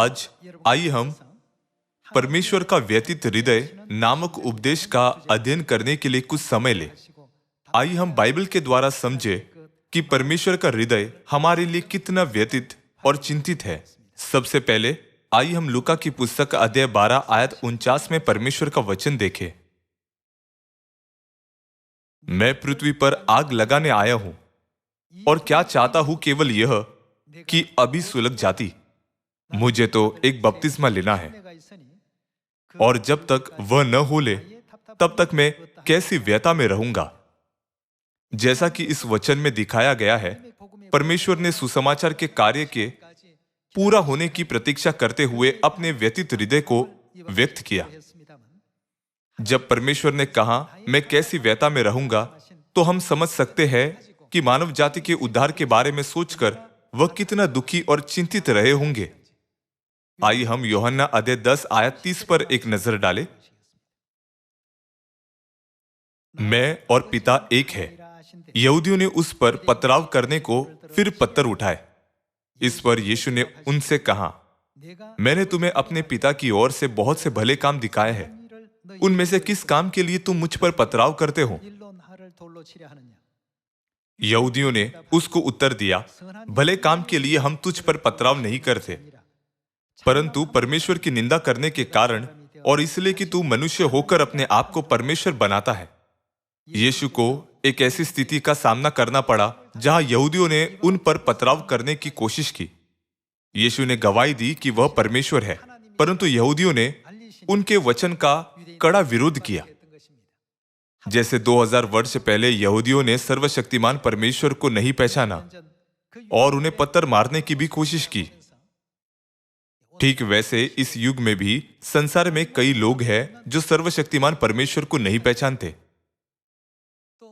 आज आइए हम परमेश्वर का व्यतीत हृदय नामक उपदेश का अध्ययन करने के लिए कुछ समय लें। आइए हम बाइबल के द्वारा समझे कि परमेश्वर का हृदय हमारे लिए कितना व्यतीत और चिंतित है। सबसे पहले आइए हम लूका की पुस्तक अध्याय 12 आयत 49 में परमेश्वर का वचन देखें। मैं पृथ्वी पर आग लगाने आया हूं और क्या चाहता हूं केवल यह कि अभी सुलग जाती। मुझे तो एक बपतिस्मा लेना है और जब तक वह न हो ले तब तक मैं कैसी व्यथा में रहूंगा। जैसा कि इस वचन में दिखाया गया है, परमेश्वर ने सुसमाचार के कार्य के पूरा होने की प्रतीक्षा करते हुए अपने व्यतीत हृदय को व्यक्त किया। जब परमेश्वर ने कहा मैं कैसी व्यथा में रहूंगा, तो हम समझ सकते हैं कि मानव जाति के उद्धार के बारे में सोचकर वह कितना दुखी और चिंतित रहे होंगे। आइए हम यूहन्ना अध्याय 10 आयत 30 पर एक नजर डालें। मैं और पिता एक है। यहूदियों ने उस पर पथराव करने को फिर पत्थर उठाए। इस पर यीशु ने उनसे कहा, मैंने तुम्हें अपने पिता की ओर से बहुत से भले काम दिखाए हैं। उनमें से किस काम के लिए तुम मुझ पर पथराव करते हो? यहूदियों ने उसको उत्तर दिया, भले काम के लिए हम तुझ पर पथराव नहीं करते, परंतु परमेश्वर की निंदा करने के कारण और इसलिए कि तू मनुष्य होकर अपने आप को परमेश्वर बनाता है। यीशु को एक ऐसी स्थिति का सामना करना पड़ा जहां यहूदियों ने उन पर पथराव करने की कोशिश की। यीशु ने गवाही दी कि वह परमेश्वर है, परंतु यहूदियों ने उनके वचन का कड़ा विरोध किया। जैसे 2000 वर्ष पहले यहूदियों ने सर्वशक्तिमान परमेश्वर को नहीं पहचाना और उन्हें पत्थर मारने की भी कोशिश की, ठीक वैसे इस युग में भी संसार में कई लोग हैं जो सर्वशक्तिमान परमेश्वर को नहीं पहचानते।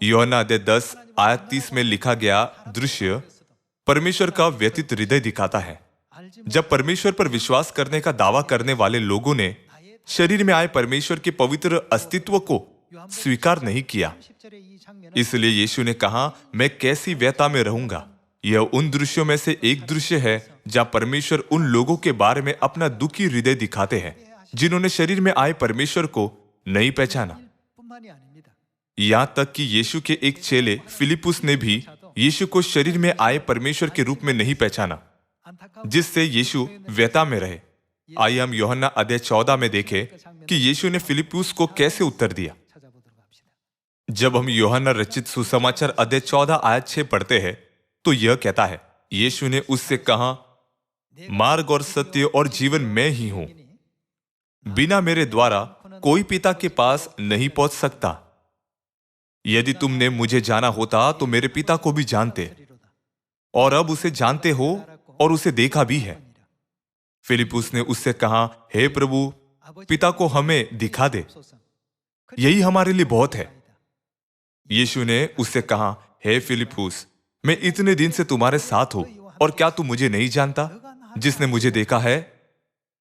यूहन्ना अध्याय 10 आयत 30 में लिखा गया दृश्य परमेश्वर का व्यतीत हृदय दिखाता है। जब परमेश्वर पर विश्वास करने का दावा करने वाले लोगों ने शरीर में आए परमेश्वर के पवित्र अस्तित्व को स्वीकार नहीं किया, इसलिए यीशु ने कहा मैं कैसी व्यथा में रहूंगा। यह उन दृश्यों में से एक दृश्य है जहां परमेश्वर उन लोगों के बारे में अपना दुखी हृदय दिखाते हैं जिन्होंने शरीर में आए परमेश्वर को नहीं पहचाना। यहां तक कि यीशु के एक चेले फिलिपुस ने भी यीशु को शरीर में आए परमेश्वर के रूप में नहीं पहचाना, जिससे यीशु व्यथा में रहे। आइए हम यूहन्ना अध्याय 14 में देखें कि यीशु ने फिलिपुस को कैसे उत्तर दिया। जब हम यूहन्ना रचित सुसमाचार अध्याय 14 आयत 6 पढ़ते हैं तो यह कहता है, यीशु ने उससे कहा, मार्ग और सत्य और जीवन मैं ही हूं। बिना मेरे द्वारा कोई पिता के पास नहीं पहुंच सकता। यदि तुमने मुझे जाना होता तो मेरे पिता को भी जानते, और अब उसे जानते हो और उसे देखा भी है। फिलिपुस ने उससे कहा, हे प्रभु, पिता को हमें दिखा दे, यही हमारे लिए बहुत है। यीशु ने उससे कहा, हे फिलिपुस, मैं इतने दिन से तुम्हारे साथ हूं और क्या तू मुझे नहीं जानता? जिसने मुझे देखा है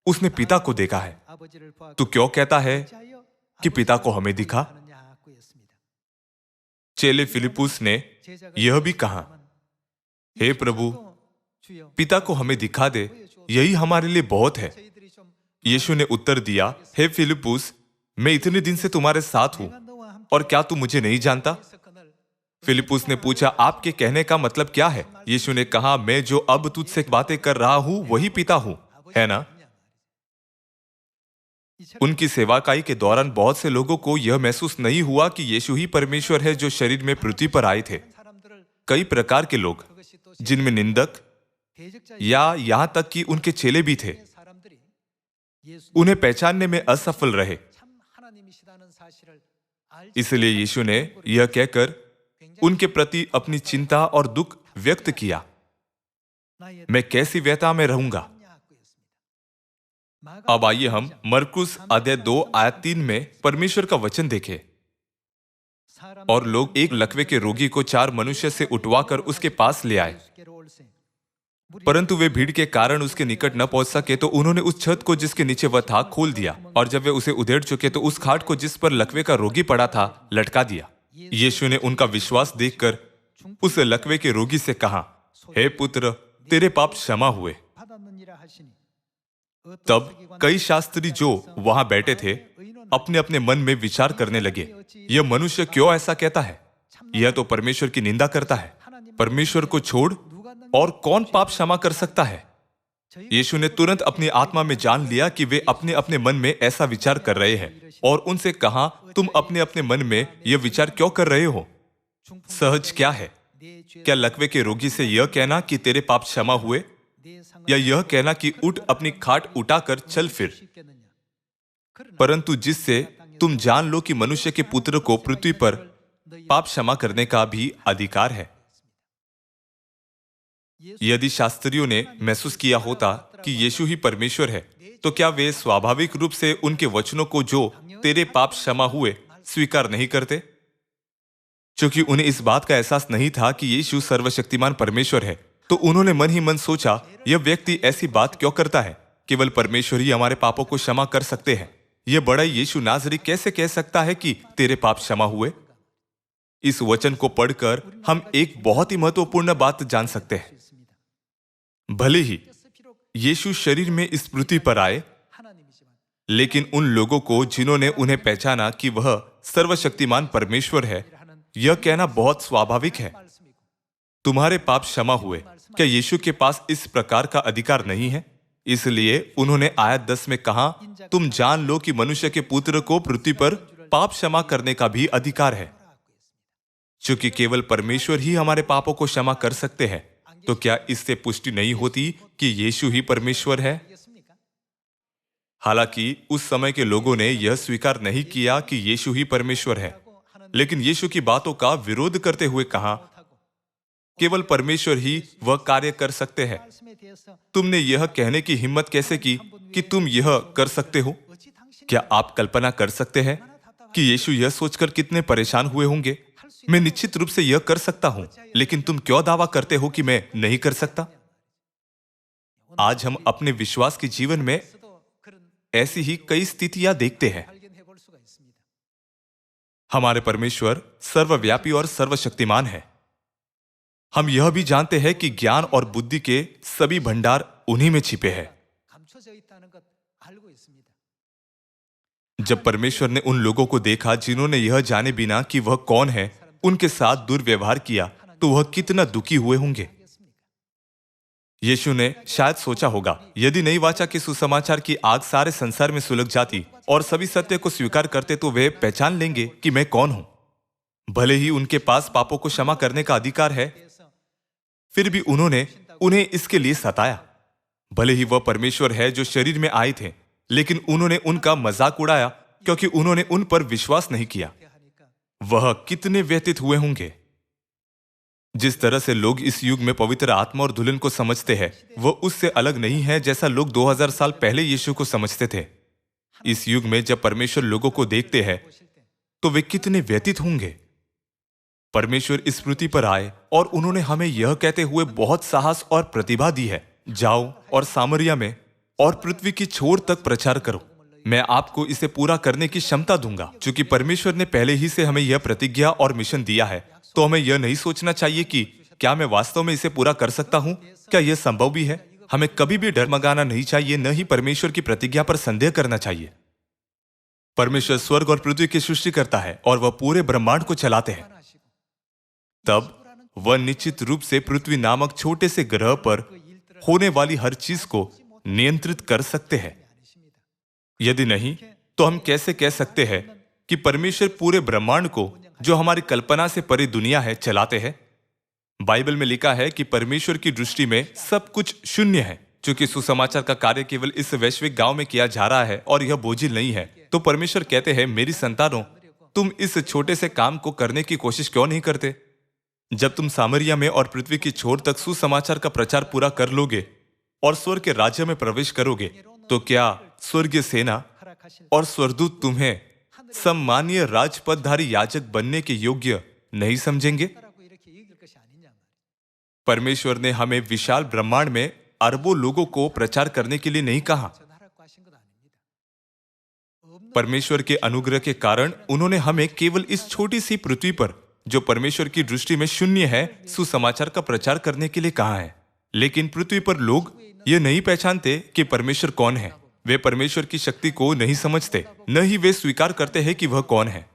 उसने पिता को देखा है। तू क्यों कहता है कि पिता को हमें दिखा? चेले फिलिपुस ने यह भी कहा, हे प्रभु, पिता को हमें दिखा दे, यही हमारे लिए बहुत है। यीशु ने उत्तर दिया, हे फिलिपुस, मैं इतने दिन से तुम्हारे साथ हूं और क्या तू मुझे नहीं जानता? फिलिपुस ने पूछा, आपके कहने का मतलब क्या है? यीशु ने कहा, मैं जो अब तुझसे बातें कर रहा हूं वही पिता हूं, है ना? उनकी सेवाकाई के दौरान बहुत से लोगों को यह महसूस नहीं हुआ कि यीशु ही परमेश्वर है जो शरीर में पृथ्वी पर आए थे। कई प्रकार के लोग, जिनमें निंदक या यहां तक कि उनके चेले भी थे, उन्हें पहचानने में असफल रहे। इसलिए यीशु ने यह कहकर उनके प्रति अपनी चिंता और दुख व्यक्त किया, मैं कैसी व्यथा में रहूंगा। अब आइए हम मरकुस अध्याय 2 आयत 3 में परमेश्वर का वचन देखें। और लोग एक लकवे के रोगी को 4 मनुष्य से उठवाकर उसके पास ले आए, परंतु वे भीड़ के कारण उसके निकट न पहुंच सके, तो उन्होंने उस छत को जिसके नीचे वह था खोल दिया, और जब वे उसे उधेड़ चुके तो उस खाट को जिस पर लकवे का रोगी पड़ा था लटका दिया। यीशु ने उनका विश्वास देखकर उस लकवे के रोगी से कहा, हे पुत्र, तेरे पाप क्षमा हुए। तब कई शास्त्री जो वहां बैठे थे अपने अपने मन में विचार करने लगे, यह मनुष्य क्यों ऐसा कहता है? यह तो परमेश्वर की निंदा करता है। परमेश्वर को छोड़ और कौन पाप क्षमा कर सकता है? यीशु ने तुरंत अपनी आत्मा में जान लिया कि वे अपने अपने मन में ऐसा विचार कर रहे हैं और उनसे कहा, तुम अपने अपने मन में यह विचार क्यों कर रहे हो? सहज क्या है? क्या लकवे के रोगी से यह कहना कि तेरे पाप क्षमा हुए, या यह कहना कि उठ अपनी खाट उठाकर चल फिर? परंतु जिससे तुम जान लो कि मनुष्य के पुत्र को पृथ्वी पर पाप क्षमा करने का भी अधिकार है। यदि शास्त्रियों ने महसूस किया होता कि यीशु ही परमेश्वर है, तो क्या वे स्वाभाविक रूप से उनके वचनों को, जो तेरे पाप क्षमा हुए, स्वीकार नहीं करते? क्योंकि उन्हें इस बात का एहसास नहीं था कि यीशु सर्वशक्तिमान परमेश्वर है, तो उन्होंने मन ही मन सोचा, यह व्यक्ति ऐसी बात क्यों करता है? केवल परमेश्वर ही हमारे पापों को क्षमा कर सकते हैं। यह बड़ा यीशु नाज़री कैसे कह सकता है कि तेरे पाप क्षमा हुए? इस वचन को पढ़कर हम एक बहुत ही महत्वपूर्ण बात जान सकते हैं। भले ही यीशु शरीर में इस पृथ्वी पर आए, लेकिन उन लोगों को जिन्होंने उन्हें पहचाना कि वह सर्वशक्तिमान परमेश्वर है, यह कहना बहुत स्वाभाविक है, तुम्हारे पाप क्षमा हुए। क्या यीशु के पास इस प्रकार का अधिकार नहीं है? इसलिए उन्होंने आयत 10 में कहा, तुम जान लो कि मनुष्य के पुत्र को पृथ्वी पर पाप क्षमा करने का भी अधिकार है। क्योंकि केवल परमेश्वर ही हमारे पापों को क्षमा कर सकते हैं, तो क्या इससे पुष्टि नहीं होती कि यीशु ही परमेश्वर है? हालांकि उस समय के लोगों ने यह स्वीकार नहीं किया कि यीशु ही परमेश्वर है, लेकिन यीशु की बातों का विरोध करते हुए कहा, केवल परमेश्वर ही वह कार्य कर सकते हैं। तुमने यह कहने की हिम्मत कैसे की कि तुम यह कर सकते हो? क्या आप कल्पना कर सकते हैं कि यीशु यह सोचकर कितने परेशान हुए होंगे, मैं निश्चित रूप से यह कर सकता हूं, लेकिन तुम क्यों दावा करते हो कि मैं नहीं कर सकता? आज हम अपने विश्वास के जीवन में ऐसी ही कई स्थितियां देखते हैं। हमारे परमेश्वर सर्वव्यापी और सर्वशक्तिमान है। हम यह भी जानते हैं कि ज्ञान और बुद्धि के सभी भंडार उन्हीं में छिपे हैं। जब परमेश्वर ने उन लोगों को देखा जिन्होंने यह जाने बिना कि वह कौन है उनके साथ दुर्व्यवहार किया, तो वह कितना दुखी हुए होंगे। यीशु ने शायद सोचा होगा, यदि नई वाचा के सुसमाचार की आग सारे संसार में सुलग जाती और सभी सत्य को स्वीकार करते, तो वे पहचान लेंगे कि मैं कौन हूं। भले ही उनके पास पापों को क्षमा करने का अधिकार है, फिर भी उन्होंने उन्हें इसके लिए सताया। भले ही वह परमेश्वर है जो शरीर में आए थे, लेकिन उन्होंने उनका मजाक उड़ाया क्योंकि उन्होंने उन पर विश्वास नहीं किया। वह कितने व्यथित हुए होंगे। जिस तरह से लोग इस युग में पवित्र आत्मा और दुल्हन को समझते हैं, वह उससे अलग नहीं है जैसा लोग 2000 साल पहले यीशु को समझते थे। इस युग में जब परमेश्वर लोगों को देखते हैं, तो वे कितने व्यथित होंगे। परमेश्वर इस पृथ्वी पर आए और उन्होंने हमें यह कहते हुए बहुत साहस और प्रतिभा दी है, जाओ और सामरिया में और पृथ्वी की छोर तक प्रचार करो। मैं आपको इसे पूरा करने की क्षमता दूंगा। क्योंकि परमेश्वर ने पहले ही से हमें यह प्रतिज्ञा और मिशन दिया है, तो हमें यह नहीं सोचना चाहिए कि क्या मैं वास्तव में इसे पूरा कर सकता हूं, क्या यह संभव भी है। हमें कभी भी डरमगाना नहीं चाहिए, न ही परमेश्वर की प्रतिज्ञा पर संदेह करना चाहिए। परमेश्वर स्वर्ग और पृथ्वी की सृष्टि करता है और वह पूरे ब्रह्मांड को चलाते हैं। तब वह निश्चित रूप से पृथ्वी नामक छोटे से ग्रह पर होने वाली हर चीज को नियंत्रित कर सकते हैं। यदि नहीं, तो हम कैसे कह सकते हैं कि परमेश्वर पूरे ब्रह्मांड को, जो हमारी कल्पना से परे दुनिया है, चलाते हैं। बाइबल में लिखा है कि परमेश्वर की दृष्टि में सब कुछ शून्य है। क्योंकि सुसमाचार का कार्य केवल इस वैश्विक गांव में किया जा रहा है और यह बोझिल नहीं है, तो परमेश्वर कहते हैं, मेरी संतानों, तुम इस छोटे से काम को करने की कोशिश क्यों नहीं करते? जब तुम सामरिया में और पृथ्वी की छोर तक सुसमाचार का प्रचार पूरा कर लोगे और स्वर्ग के राज्य में प्रवेश करोगे, तो क्या स्वर्गीय सेना और स्वर्गदूत तुम्हें सम्मानीय राजपदधारी याजक बनने के योग्य नहीं समझेंगे? परमेश्वर ने हमें विशाल ब्रह्मांड में अरबों लोगों को प्रचार करने के लिए नहीं कहा। परमेश्वर के अनुग्रह के कारण उन्होंने हमें केवल इस छोटी सी पृथ्वी पर, जो परमेश्वर की दृष्टि में शून्य है, सुसमाचार का प्रचार करने के लिए कहा है। लेकिन पृथ्वी पर लोग यह नहीं पहचानते कि परमेश्वर कौन है। वे परमेश्वर की शक्ति को नहीं समझते, न ही वे स्वीकार करते हैं कि वह कौन है।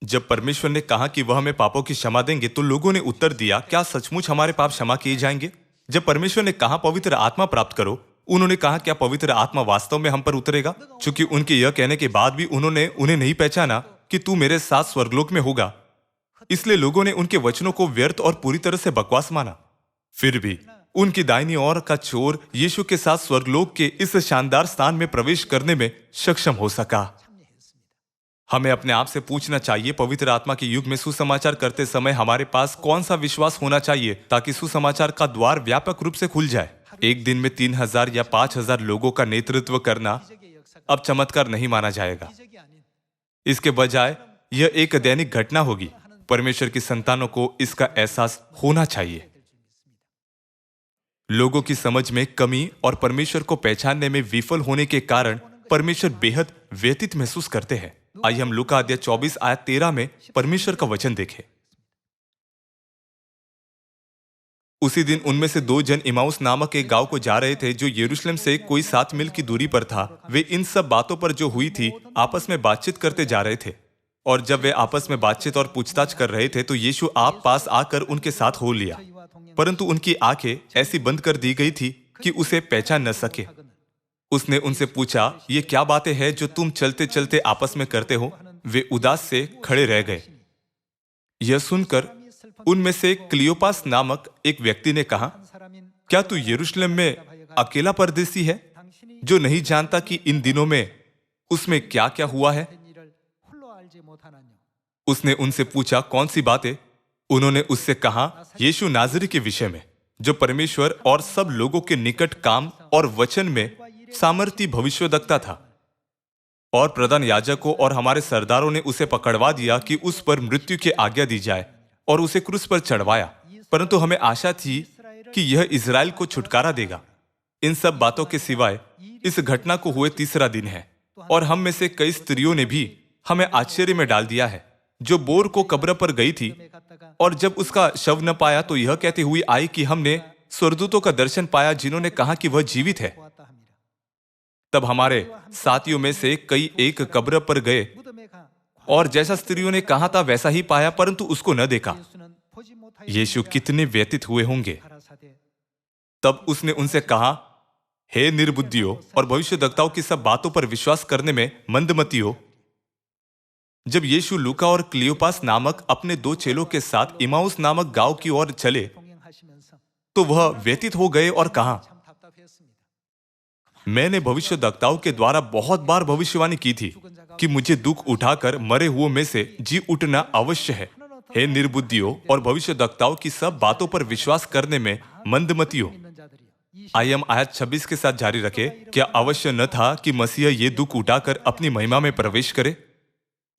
जब परमेश्वर ने कहा कि वह हमें पापों की क्षमा देंगे, तो लोगों ने उत्तर दिया, क्या सचमुच हमारे पाप क्षमा किए जाएंगे? जब परमेश्वर ने कहा पवित्र आत्मा प्राप्त करो, उन्होंने कहा क्या पवित्र आत्मा वास्तव में हम पर उतरेगा? चूंकि उनके यह कहने के बाद भी उन्होंने उन्हें नहीं पहचाना कि तू मेरे साथ स्वर्गलोक में होगा, इसलिए लोगों ने उनके वचनों को व्यर्थ और पूरी तरह से बकवास माना। फिर भी उनकी दाहिनी ओर का चोर यीशु के साथ स्वर्गलोक के इस शानदार स्थान में प्रवेश करने में सक्षम हो सका। हमें अपने आप से पूछना चाहिए, पवित्र आत्मा के युग में सुसमाचार करते समय हमारे पास कौन सा विश्वास होना चाहिए ताकि सुसमाचार का द्वार व्यापक रूप से खुल जाए। एक दिन में 3000 या 5000 लोगों का नेतृत्व करना अब चमत्कार नहीं माना जाएगा। इसके बजाय यह एक दैनिक घटना होगी। परमेश्वर की संतानों को इसका एहसास होना चाहिए। लोगों की समझ में कमी और परमेश्वर को पहचानने में विफल होने के कारण परमेश्वर बेहद व्यथित महसूस करते हैं। आइए हम लूका अध्याय 24 आयत 13 में परमेश्वर का वचन देखें। उसी दिन उनमें से 2 जन इमाउस नामक एक गांव को जा रहे थे, जो यरूशलेम से कोई 7 मील की दूरी पर था। वे इन सब बातों पर जो हुई थी आपस में बातचीत करते जा रहे थे। और जब वे आपस में बातचीत और पूछताछ कर रहे थे, तो यीशु आप पास आकर उनके साथ हो लिया, परंतु उनकी आंखें ऐसी बंद कर दी गई थी कि उसे पहचान न सके। उसने उनसे पूछा, ये क्या बातें हैं जो तुम चलते चलते आपस में करते हो? वे उदास से खड़े रह गए। यह सुनकर उनमें से क्लियोपास नामक एक व्यक्ति ने कहा, क्या तू यरूशलेम में अकेला परदेसी है, जो नहीं जानता कि इन दिनों में उसमें क्या क्या हुआ है? उसने उनसे पूछा, कौन सी बातें? उन्होंने उससे कहा, यीशु नाज़री के विषय में, जो परमेश्वर और सब लोगों के निकट काम और वचन में सामर्थी भविष्यवक्ता था। और प्रधान याजकों और हमारे सरदारों ने उसे पकड़वा दिया कि उस पर मृत्यु की आज्ञा दी जाए और उसे क्रूस पर चढ़वाया, परंतु हमें आशा थी कि यह इजराइल को छुटकारा देगा। इन सब बातों के सिवाय इस घटना को हुए तीसरा दिन है, और हम में से कई स्त्रियों ने भी हमें आश्चर्य में डाल दिया है, जो बोर को कब्र पर गई थी और जब उसका शव न पाया तो यह कहते हुए आई कि हमने स्वर्गदूतों का दर्शन पाया जिन्होंने कहा कि वह जीवित है। तब हमारे साथियों में से कई एक कब्र पर गए और जैसा स्त्रियों ने कहा था वैसा ही पाया, परंतु उसको न देखा। यीशु कितने व्यथित हुए होंगे। तब उसने उनसे कहा, हे निर्बुद्धियों और भविष्यद्वक्ताओं की सब बातों पर विश्वास करने में मंदमतियों। जब यीशु लूका और क्लियोपास नामक अपने 2 चेलों के साथ इमाउस नामक गांव की ओर चले, तो वह व्यथित हो गए और कहा, मैंने भविष्यद्वक्ताओं के द्वारा बहुत बार भविष्यवाणी की थी कि मुझे दुख उठाकर मरे हुओं में से जी उठना अवश्य है। हे निर्बुद्धियों और भविष्यद्वक्ताओं की सब बातों पर विश्वास करने में मंदमतियों। आइए हम आयत 26 के साथ जारी रखें। क्या अवश्य न था कि मसीह ये दुख उठाकर अपनी महिमा में प्रवेश करे?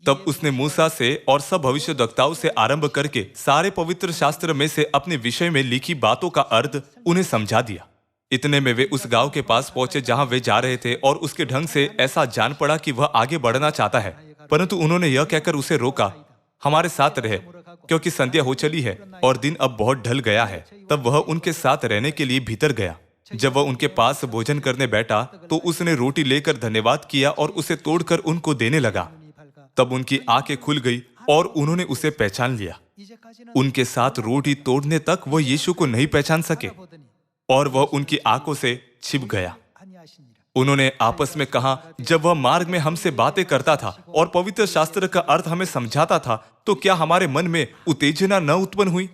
तब उसने मूसा से और सब भविष्यद्वक्ताओं से आरंभ करके सारे पवित्र शास्त्र में से अपने विषय में लिखी बातों का अर्थ उन्हें समझा दिया। इतने में वे उस गांव के पास पहुंचे जहां वे जा रहे थे, और उसके ढंग से ऐसा जान पड़ा कि वह आगे बढ़ना चाहता है, परंतु उन्होंने यह कहकर उसे रोका, हमारे साथ रहे, क्योंकि संध्या हो चली है और दिन अब बहुत ढल गया है। तब वह उनके साथ रहने के लिए भीतर गया। जब वह उनके पास भोजन करने बैठा तो उसने रोटी लेकर धन्यवाद किया और उसे तोड़कर उनको देने लगा। तब उनकी आंखें खुल गई और उन्होंने उसे पहचान लिया। उनके साथ रोटी तोड़ने तक वह यीशु को नहीं पहचान सके और वह उनकी आंखों से छिप गया। उन्होंने आपस में कहा, जब वह मार्ग में हमसे बातें करता था और पवित्र शास्त्र का अर्थ हमें समझाता था, तो क्या हमारे मन में उत्तेजना न उत्पन्न हुई?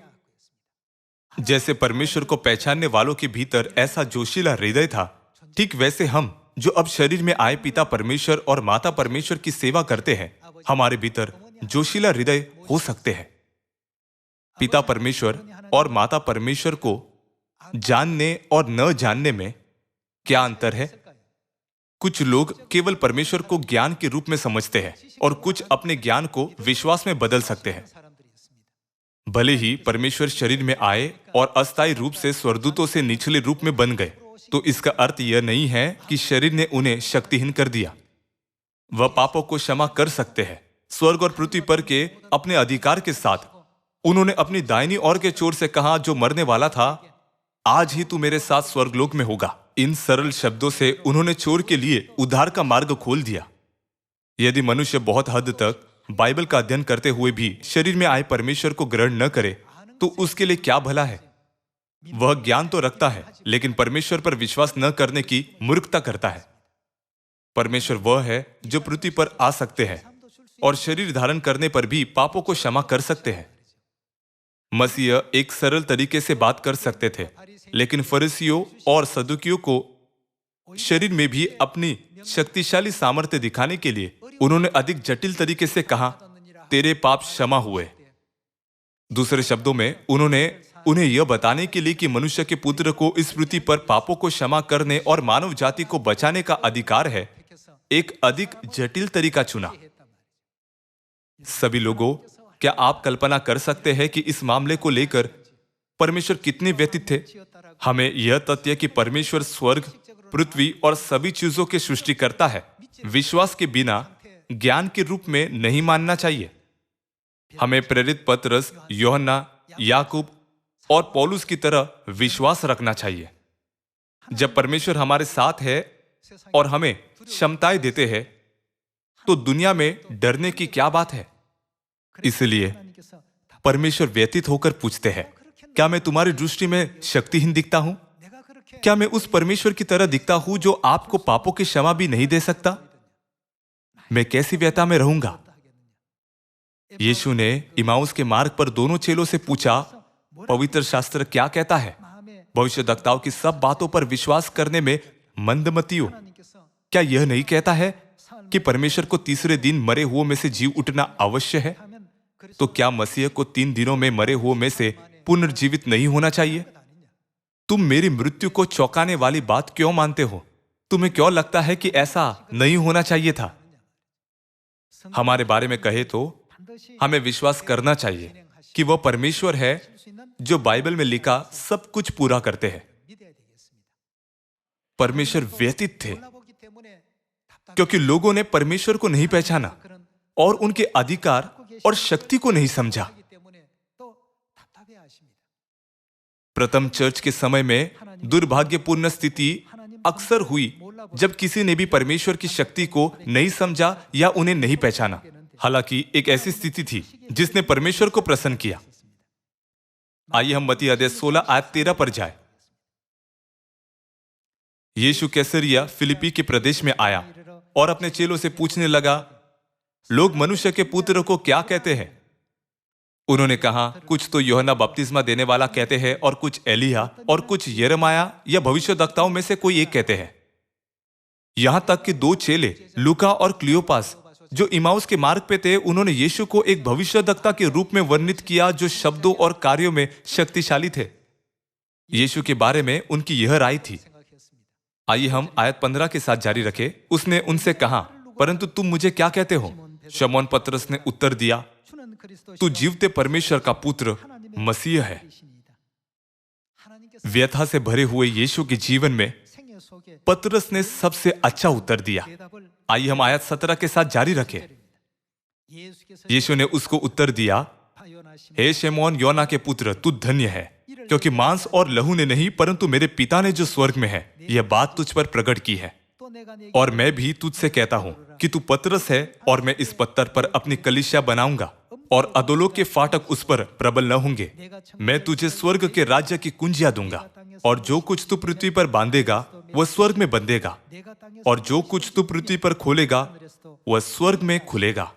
जैसे परमेश्वर को पहचानने वालों के भीतर ऐसा जोशीला हृदय था, ठीक वैसे हम जो अब शरीर में आए पिता परमेश्वर और माता परमेश्वर की सेवा करते हैं, हमारे भीतर जोशीला हृदय हो सकते हैं। पिता परमेश्वर और माता परमेश्वर को जानने और न जानने में क्या अंतर है? कुछ लोग केवल परमेश्वर को ज्ञान के रूप में समझते हैं और कुछ अपने ज्ञान को विश्वास में बदल सकते हैं। भले ही परमेश्वर शरीर में आए और अस्थायी रूप से स्वर्गदूतों से निचले रूप में बन गए, तो इसका अर्थ यह नहीं है कि शरीर ने उन्हें शक्तिहीन कर दिया। वह पापों को क्षमा कर सकते हैं। स्वर्ग और पृथ्वी पर के अपने अधिकार के साथ उन्होंने अपनी दाहिनी ओर के चोर से कहा, जो मरने वाला था, आज ही तू मेरे साथ स्वर्गलोक में होगा। इन सरल शब्दों से उन्होंने चोर के लिए उद्धार का मार्ग खोल दिया। यदि मनुष्य बहुत हद तक बाइबल का अध्ययन करते हुए भी शरीर में आए परमेश्वर को ग्रहण न करे तो उसके लिए क्या भला है। वह ज्ञान तो रखता है लेकिन परमेश्वर पर विश्वास न करने की मूर्खता करता है। परमेश्वर वह है जो पृथ्वी पर आ सकते हैं और शरीर धारण करने पर भी पापों को क्षमा कर सकते हैं। मसीह एक सरल तरीके से बात कर सकते थे, लेकिन फरीसियों और सदुकियों को शरीर में भी अपनी शक्तिशाली सामर्थ्य दिखाने के लिए उन्होंने अधिक जटिल तरीके से कहा, तेरे पाप क्षमा हुए। दूसरे शब्दों में उन्होंने उन्हें यह बताने के लिए कि मनुष्य के पुत्र को इस पृथ्वी पर पापों को क्षमा करने और मानव जाति को बचाने का अधिकार है, एक अधिक जटिल तरीका चुना। सभी लोगों, क्या आप कल्पना कर सकते हैं कि इस मामले को लेकर परमेश्वर कितने व्यथित थे? हमें यह तथ्य कि परमेश्वर स्वर्ग, पृथ्वी और सभी चीजों के सृष्टिकर्ता है, विश्वास के बिना ज्ञान के रूप में नहीं मानना चाहिए। हमें प्रेरित पतरस, यूहन्ना, याकूब और पौलुस की तरह विश्वास रखना चाहिए। जब परमेश्वर हमारे साथ है और हमें क्षमताएं देते हैं तो दुनिया में डरने की क्या बात है। इसलिए परमेश्वर व्यथित होकर पूछते हैं, क्या मैं तुम्हारी दृष्टि में शक्तिहीन दिखता हूं? क्या मैं उस परमेश्वर की तरह दिखता हूं जो आपको पापों की क्षमा भी नहीं दे सकता? मैं कैसी व्यथा में रहूंगा? यीशु ने इमाउस के मार्ग पर दोनों चेलों से पूछा, पवित्र शास्त्र क्या कहता है? भविष्यद्वक्ताओं की सब बातों पर विश्वास करने में मंदमतियों, क्या यह नहीं कहता है कि परमेश्वर को तीसरे दिन मरे हुओं में से जी उठना अवश्य है? तो क्या मसीह को 3 दिनों में मरे हुओं में से पुनर्जीवित नहीं होना चाहिए? तुम मेरी मृत्यु को चौंकाने वाली बात क्यों मानते हो? तुम्हें क्यों लगता है कि ऐसा नहीं होना चाहिए था? हमारे बारे में कहे तो हमें विश्वास करना चाहिए कि वह परमेश्वर है जो बाइबल में लिखा सब कुछ पूरा करते हैं। परमेश्वर व्यथित थे क्योंकि लोगों ने परमेश्वर को नहीं पहचाना और उनके अधिकार और शक्ति को नहीं समझा। प्रथम चर्च के समय में दुर्भाग्यपूर्ण स्थिति अक्सर हुई जब किसी ने भी परमेश्वर की शक्ति को नहीं समझा या उन्हें नहीं पहचाना। हालांकि एक ऐसी स्थिति थी जिसने परमेश्वर को प्रसन्न किया। आइए हम मत्ती अध्याय 16 आयत 13 पर जाए। यीशु कैसरिया फिलिप्पी के प्रदेश में आया और अपने चेलों से पूछने लगा, लोग मनुष्य के पुत्र को क्या कहते हैं? उन्होंने कहा, कुछ तो यूहन्ना बपतिस्मा देने वाला कहते हैं और कुछ एलिया और कुछ यिर्मयाह या भविष्यद्वक्ताओं में से कोई एक कहते हैं। यहां तक कि 2 चेले लूका और क्लियोपास जो इमाउस के मार्ग पे थे, उन्होंने यीशु को एक भविष्यद्वक्ता के रूप में वर्णित किया जो शब्दों और कार्यों में शक्तिशाली थे। यीशु के बारे में उनकी यह राय थी। आइए हम आयत 15 के साथ जारी रखें। उसने उनसे कहा, परंतु तुम मुझे क्या कहते हो? शमौन पतरस ने उत्तर दिया, तू जीवते परमेश्वर का पुत्र मसीह है। व्यथा से भरे हुए यीशु के जीवन में पतरस ने सबसे अच्छा उत्तर दिया। आइए हम आयत 17 के साथ जारी रखें। यीशु ने उसको उत्तर दिया, हे शमौन योना के पुत्र, तू धन्य है, क्योंकि मांस और लहू ने नहीं परंतु मेरे पिता ने जो स्वर्ग में है यह बात तुझ पर प्रकट की है। और मैं भी तुझसे कहता हूं कि तू पतरस है और मैं इस पत्थर पर अपनी कलीसिया बनाऊंगा और अधोलोक के फाटक उस पर प्रबल न होंगे। मैं तुझे स्वर्ग के राज्य की कुंजियां दूंगा और जो कुछ तू पृथ्वी पर बांधेगा वह स्वर्ग में बंधेगा और जो कुछ तू पृथ्वी पर खोलेगा वह स्वर्ग में खुलेगा।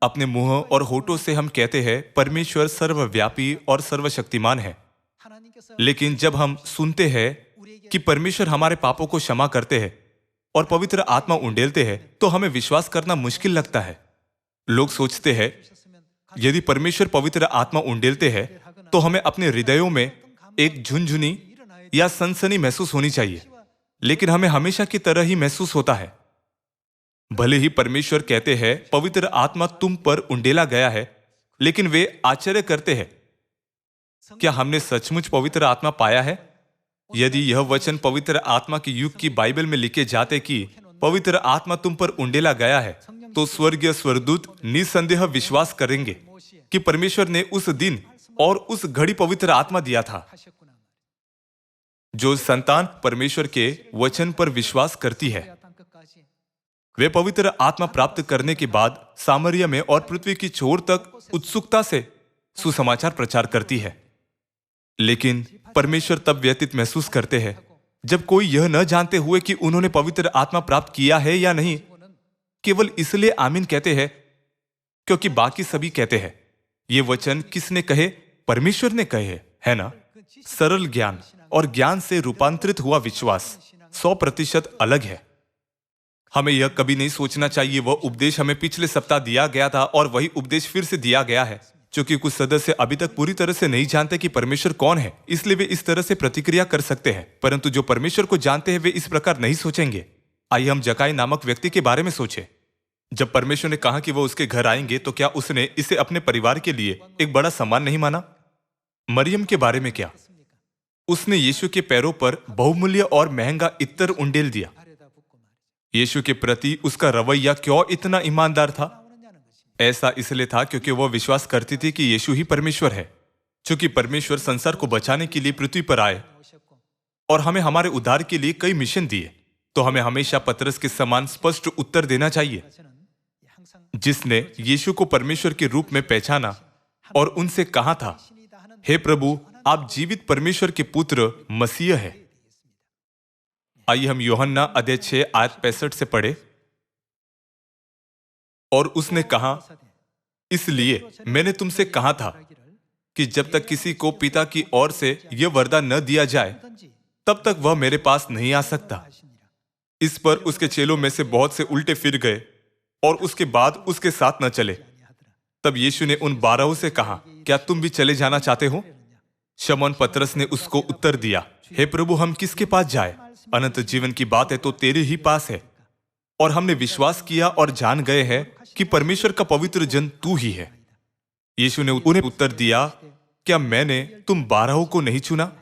अपने मुंह और होठों से हम कहते हैं परमेश्वर सर्वव्यापी और सर्वशक्तिमान है, लेकिन जब हम सुनते हैं कि परमेश्वर हमारे पापों को क्षमा करते हैं और पवित्र आत्मा उंडेलते हैं तो हमें विश्वास करना मुश्किल लगता है। लोग सोचते हैं यदि परमेश्वर पवित्र आत्मा उंडेलते हैं तो हमें अपने हृदयों में एक झुनझुनी या सनसनी महसूस होनी चाहिए, लेकिन हमें हमेशा की तरह ही महसूस होता है। भले ही परमेश्वर कहते हैं पवित्र आत्मा तुम पर उंडेला गया है, लेकिन वे आश्चर्य करते हैं, क्या हमने सचमुच पवित्र आत्मा पाया है? यदि यह वचन पवित्र आत्मा के युग की बाइबल में लिखे जाते कि पवित्र आत्मा तुम पर उंडेला गया है, तो स्वर्गीय स्वर्गदूत निसंदेह विश्वास करेंगे कि परमेश्वर ने उस दिन और उस घड़ी पवित्र आत्मा दिया था। जो संतान परमेश्वर के वचन पर विश्वास करती है, वे पवित्र आत्मा प्राप्त करने के बाद सामरिया में और पृथ्वी की छोर तक उत्सुकता से सुसमाचार प्रचार करती है। लेकिन परमेश्वर तब व्यतीत महसूस करते हैं जब कोई यह न जानते हुए कि उन्होंने पवित्र आत्मा प्राप्त किया है या नहीं, केवल इसलिए आमीन कहते हैं क्योंकि बाकी सभी कहते हैं। ये वचन किसने कहे? परमेश्वर ने कहे, है ना? सरल ज्ञान और ज्ञान से रूपांतरित हुआ विश्वास 100% अलग है। हमें यह कभी नहीं सोचना चाहिए वह उपदेश हमें पिछले सप्ताह दिया गया था और वही उपदेश फिर से दिया गया है, क्योंकि कुछ सदस्य अभी तक पूरी तरह से नहीं जानते कि परमेश्वर कौन है, इसलिए वे इस तरह से प्रतिक्रिया कर सकते हैं। परंतु जो परमेश्वर को जानते हैं वे इस प्रकार नहीं सोचेंगे। आइए हम जकाई नामक व्यक्ति के बारे में सोचें। जब परमेश्वर ने कहा कि वह उसके घर आएंगे, तो क्या उसने इसे अपने परिवार के लिए एक बड़ा सम्मान नहीं माना? मरियम के बारे में क्या? उसने यीशु के पैरों पर बहुमूल्य और महंगा इत्तर उंडेल दिया। यीशु के प्रति उसका रवैया क्यों इतना ईमानदार था? ऐसा इसलिए था क्योंकि वह विश्वास करती थी कि यीशु ही परमेश्वर है। चूंकि परमेश्वर संसार को बचाने के लिए पृथ्वी पर आए और हमें हमारे उद्धार के लिए कई मिशन दिए, तो हमें हमेशा पतरस के समान स्पष्ट उत्तर देना चाहिए, जिसने यीशु को परमेश्वर के रूप में पहचाना और उनसे कहा था, हे प्रभु, आप जीवित परमेश्वर के पुत्र मसीह है। आइए हम यूहन्ना अध्याय 6 आयत 65 से पढ़े। और उसने कहा, इसलिए मैंने तुमसे कहा था कि जब तक किसी को पिता की ओर से यह वरदान न दिया जाए, तब तक वह मेरे पास नहीं आ सकता। इस पर उसके चेलों में से बहुत से उल्टे फिर गए और उसके बाद उसके साथ न चले। तब यीशु ने उन 12 से कहा, क्या तुम भी चले जाना चाहते हो? शमौन पतरस ने उसको उत्तर दिया, हे प्रभु, हम किसके पास जाए? अनंत जीवन की बात है तो तेरे ही पास है, और हमने विश्वास किया और जान गए हैं कि परमेश्वर का पवित्र जन तू ही है। यीशु ने उन्हें उत्तर दिया, क्या मैंने तुम 12 को नहीं चुना?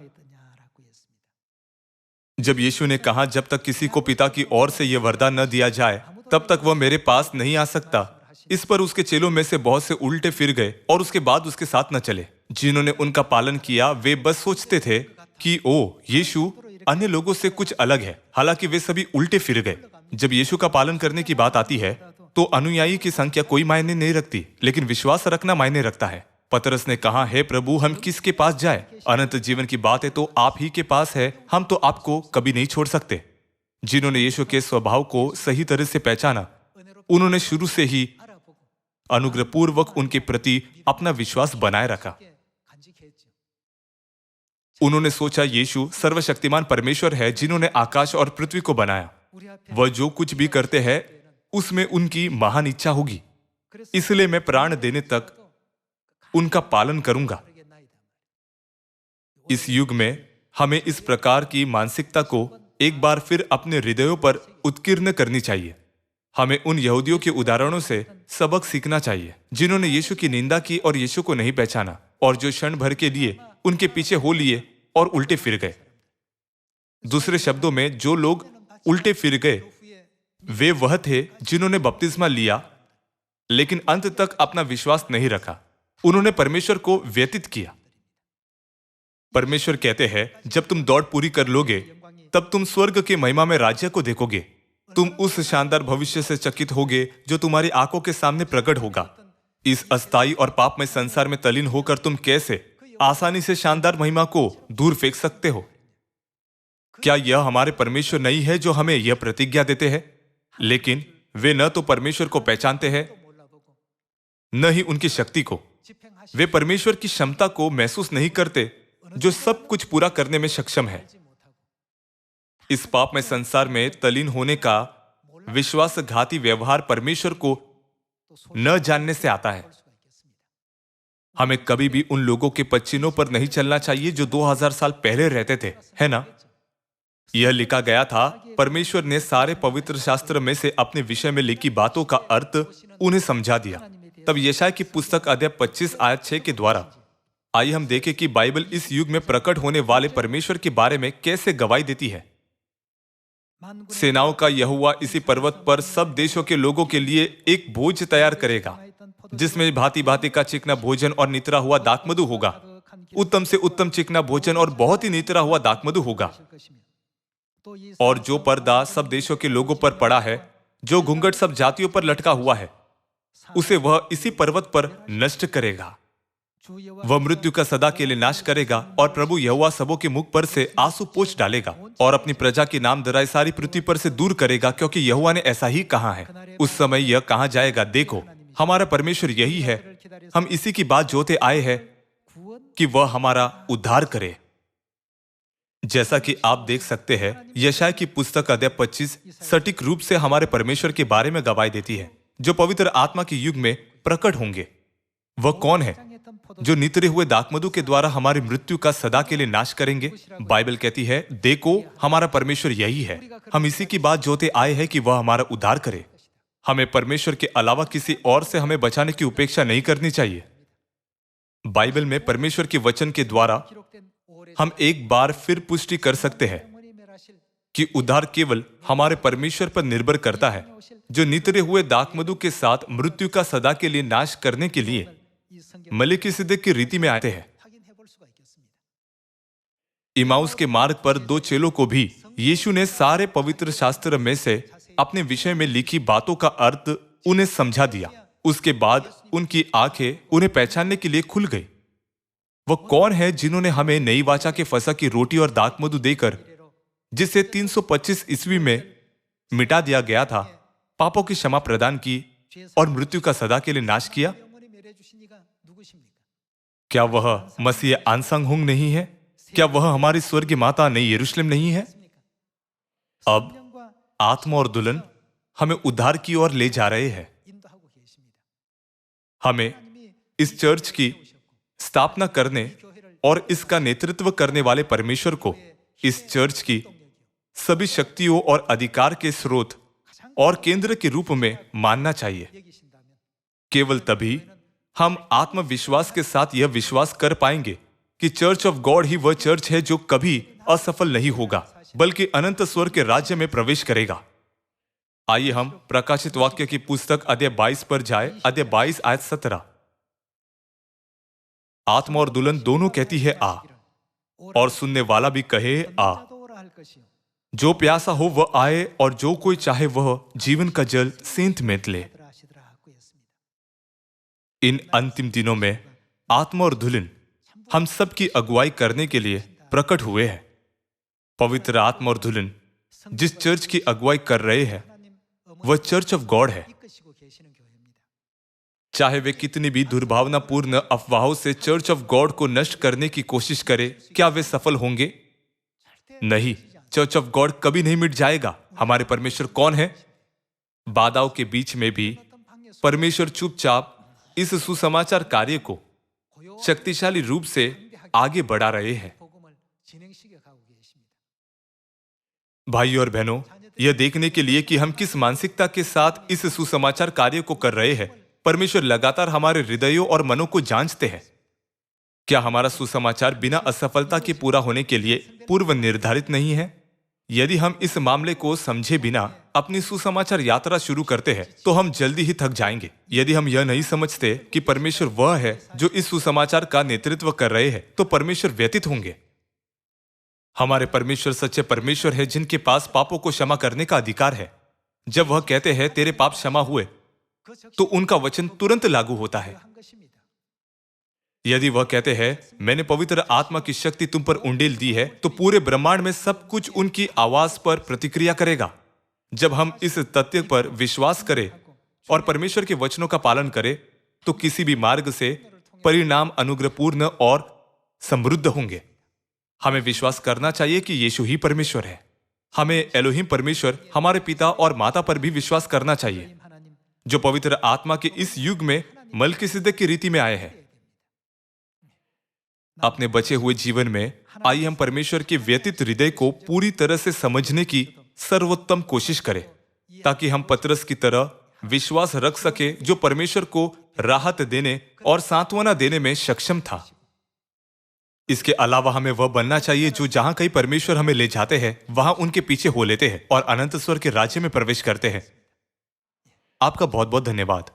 जब यीशु ने कहा, जब तक किसी को पिता की ओर से यह वरदान न दिया जाए, तब तक वह मेरे पास नहीं आ सकता, इस पर उसके चेलों में से बहुत से उल्टे फिर गए और उसके बाद उसके साथ न चले। जिन्होंने उनका पालन किया वे बस सोचते थे कि ओ, यीशु अन्य लोगों से कुछ अलग है, हालांकि वे सभी उल्टे फिर गए। जब यीशु का पालन करने की बात आती है तो अनुयायी की संख्या कोई मायने नहीं रखती, लेकिन विश्वास रखना मायने रखता है। पतरस ने कहा, हे प्रभु, हम किसके पास जाए? अनंत जीवन की बात है तो आप ही के पास है, हम तो आपको कभी नहीं छोड़ सकते। जिन्होंने यीशु के स्वभाव को सही तरह से पहचाना, उन्होंने शुरू से ही अनुग्रहपूर्वक उनके प्रति अपना विश्वास बनाए रखा। उन्होंने सोचा, यीशु सर्वशक्तिमान परमेश्वर है जिन्होंने आकाश और पृथ्वी को बनाया। वह जो कुछ भी करते हैं उसमें उनकी महान इच्छा होगी, इसलिए मैं प्राण देने तक उनका पालन करूंगा। इस युग में हमें इस प्रकार की मानसिकता को एक बार फिर अपने हृदयों पर उत्कीर्ण करनी चाहिए। हमें उन यहूदियों के उदाहरणों से सबक सीखना चाहिए जिन्होंने यीशु की निंदा की और यीशु को नहीं पहचाना, और जो क्षण भर के लिए उनके पीछे हो लिए और उल्टे फिर गए। दूसरे शब्दों में, जो लोग उल्टे फिर गए वे वह थे जिन्होंने बपतिस्मा लिया लेकिन अंत तक अपना विश्वास नहीं रखा। उन्होंने परमेश्वर को व्यतीत किया। परमेश्वर कहते हैं, जब तुम दौड़ पूरी कर लोगे तब तुम स्वर्ग के महिमा में राज्य को देखोगे। तुम उस शानदार भविष्य से चकित होगे जो तुम्हारी आंखों के सामने प्रकट होगा। इस अस्थायी और पापमय संसार में तल्लीन होकर तुम कैसे आसानी से शानदार महिमा को दूर फेंक सकते हो? क्या यह हमारे परमेश्वर नहीं है जो हमें यह प्रतिज्ञा देते हैं? लेकिन वे न तो परमेश्वर को पहचानते हैं न ही उनकी शक्ति को। वे परमेश्वर की क्षमता को महसूस नहीं करते जो सब कुछ पूरा करने में सक्षम है। इस पाप में संसार में तल्लीन होने का विश्वासघाती व्यवहार परमेश्वर को न जानने से आता है। हमें कभी भी उन लोगों के पदचिन्हों पर नहीं चलना चाहिए जो 2000 साल पहले रहते थे, है ना? यह लिखा गया था, परमेश्वर ने सारे पवित्र शास्त्र में से अपने विषय में लिखी बातों का अर्थ उन्हें समझा दिया। तब यशायाह की पुस्तक अध्याय 25 आयत 6 के द्वारा आइए हम देखें कि बाइबल इस युग में प्रकट होने वाले परमेश्वर के बारे में कैसे गवाही देती है। सेनाओं का यहोवा इसी पर्वत पर सब देशों के लोगों के लिए एक भोज तैयार करेगा, जिसमें भांति भांति का चिकना भोजन और नितरा हुआ दाखमधु होगा। उत्तम से उत्तम चिकना भोजन और बहुत ही नितरा हुआ दाखमधु होगा। और जो पर्दा सब देशों के लोगों पर पड़ा है, जो घूंघट सब जातियों पर लटका हुआ है, उसे वह इसी पर्वत पर नष्ट करेगा। वह मृत्यु का सदा के लिए नाश करेगा और प्रभु यहोवा सबों के मुख पर से आंसू पोंछ डालेगा और अपनी प्रजा की नाम धराई सारी पृथ्वी पर से दूर करेगा, क्योंकि यहोवा ने ऐसा ही कहा है। उस समय यह कहा जाएगा, देखो हमारा परमेश्वर यही है, हम इसी की बात जोते आए हैं कि वह हमारा उद्धार करे। जैसा कि आप देख सकते हैं, यशायाह की पुस्तक अध्याय 25 सटीक रूप से हमारे परमेश्वर के बारे में गवाही देती है, जो पवित्र आत्मा के युग में प्रकट होंगे। वह कौन है जो नितरे हुए दाखमधु के द्वारा हमारी मृत्यु का सदा के लिए नाश करेंगे? बाइबल कहती है, देखो हमारा परमेश्वर यही है, हम इसी की बात जोते आए हैं कि वह हमारा उद्धार करे। हमें परमेश्वर के अलावा किसी और से हमें बचाने की उपेक्षा नहीं करनी चाहिए। बाइबल में परमेश्वर के वचन के द्वारा हम एक बार फिर पुष्टि कर सकते हैं कि उद्धार केवल हमारे परमेश्वर पर निर्भर करता है, जो नितरे हुए दाखमधु के साथ मृत्यु का सदा के लिए नाश करने के लिए मलिकिसिदक की रीति में आते हैं। इमाउस के मार्ग पर दो चेलों को भी यीशु ने सारे पवित्र शास्त्र में से अपने विषय में लिखी बातों का अर्थ उन्हें समझा दिया। उसके बाद उनकी आंखें उन्हें पहचानने के लिए खुल गई। वह कौन है जिन्होंने हमें नई वाचा के फसह की रोटी और दाखमधु देकर, जिसे 325 ईस्वी में मिटा दिया गया था, पापों की क्षमा प्रदान की और मृत्यु का सदा के लिए नाश किया? क्या वह मसीह आनसंग हुंग नहीं है? क्या वह हमारी स्वर्गीय माता नई यरूशलेम नहीं है? अब आत्मा और दुल्हन हमें उद्धार की ओर ले जा रहे हैं। हमें इस चर्च की स्थापना करने और इसका नेतृत्व करने वाले परमेश्वर को इस चर्च की सभी शक्तियों और अधिकार के स्रोत और केंद्र के रूप में मानना चाहिए। केवल तभी हम आत्मविश्वास के साथ यह विश्वास कर पाएंगे कि चर्च ऑफ गॉड ही वह चर्च है जो कभी असफल नहीं होगा, बल्कि अनंत स्वर्ग के राज्य में प्रवेश करेगा। आइए हम प्रकाशित वाक्य की पुस्तक अध्याय 22 पर जाए। अध्याय 22 आयत 17। आत्मा और दुल्हन दोनों कहती है आ, और सुनने वाला भी कहे आ। जो प्यासा हो वह आए, और जो कोई चाहे वह जीवन का जल सेंध में ले। इन अंतिम दिनों में आत्मा और दुल्हन हम सब की अगुवाई करने के लिए प्रकट हुए हैं। पवित्र आत्मा और दुल्हन जिस चर्च की अगुवाई कर रहे हैं, वह चर्च ऑफ गॉड है। चाहे वे कितनी भी दुर्भावनापूर्ण अफवाहों से चर्च ऑफ गॉड को नष्ट करने की कोशिश करें, क्या वे सफल होंगे? नहीं, चर्च ऑफ गॉड कभी नहीं मिट जाएगा। हमारे परमेश्वर कौन है? बाधाओं के बीच में भी परमेश्वर चुपचाप इस सुसमाचार कार्य को शक्तिशाली रूप से आगे बढ़ा रहे हैं। भाइयों और बहनों, यह देखने के लिए कि हम किस मानसिकता के साथ इस सुसमाचार कार्य को कर रहे हैं, परमेश्वर लगातार हमारे हृदयों और मनों को जांचते हैं। क्या हमारा सुसमाचार बिना असफलता के पूरा होने के लिए पूर्व निर्धारित नहीं है? यदि हम इस मामले को समझे बिना अपनी सुसमाचार यात्रा शुरू करते हैं, तो हम जल्दी ही थक जाएंगे। यदि हम यह नहीं समझते कि परमेश्वर वह है जो इस सुसमाचार का नेतृत्व कर रहे हैं, तो परमेश्वर व्यतीत होंगे। हमारे परमेश्वर सच्चे परमेश्वर है, जिनके पास पापों को क्षमा करने का अधिकार है। जब वह कहते हैं तेरे पाप क्षमा हुए, तो उनका वचन तुरंत लागू होता है। यदि वह कहते हैं मैंने पवित्र आत्मा की शक्ति तुम पर उंडेल दी है, तो पूरे ब्रह्मांड में सब कुछ उनकी आवाज पर प्रतिक्रिया करेगा। जब हम इस तथ्य पर विश्वास करें और परमेश्वर के वचनों का पालन करें, तो किसी भी मार्ग से परिणाम अनुग्रहपूर्ण और समृद्ध होंगे। हमें विश्वास करना चाहिए कि यीशु ही परमेश्वर है। हमें एलोहिम परमेश्वर, हमारे पिता और माता पर भी विश्वास करना चाहिए, जो पवित्र आत्मा के इस युग में मलिकिसिदक की रीति में आए हैं। अपने बचे हुए जीवन में आइए हम परमेश्वर के व्यतीत हृदय को पूरी तरह से समझने की सर्वोत्तम कोशिश करें, ताकि हम पतरस की तरह विश्वास रख सके, जो परमेश्वर को राहत देने और सांत्वना देने में सक्षम था। इसके अलावा हमें वह बनना चाहिए जो जहां कहीं परमेश्वर हमें ले जाते हैं, वहां उनके पीछे हो लेते हैं और अनंत स्वर्ग के राज्य में प्रवेश करते हैं। आपका बहुत बहुत धन्यवाद।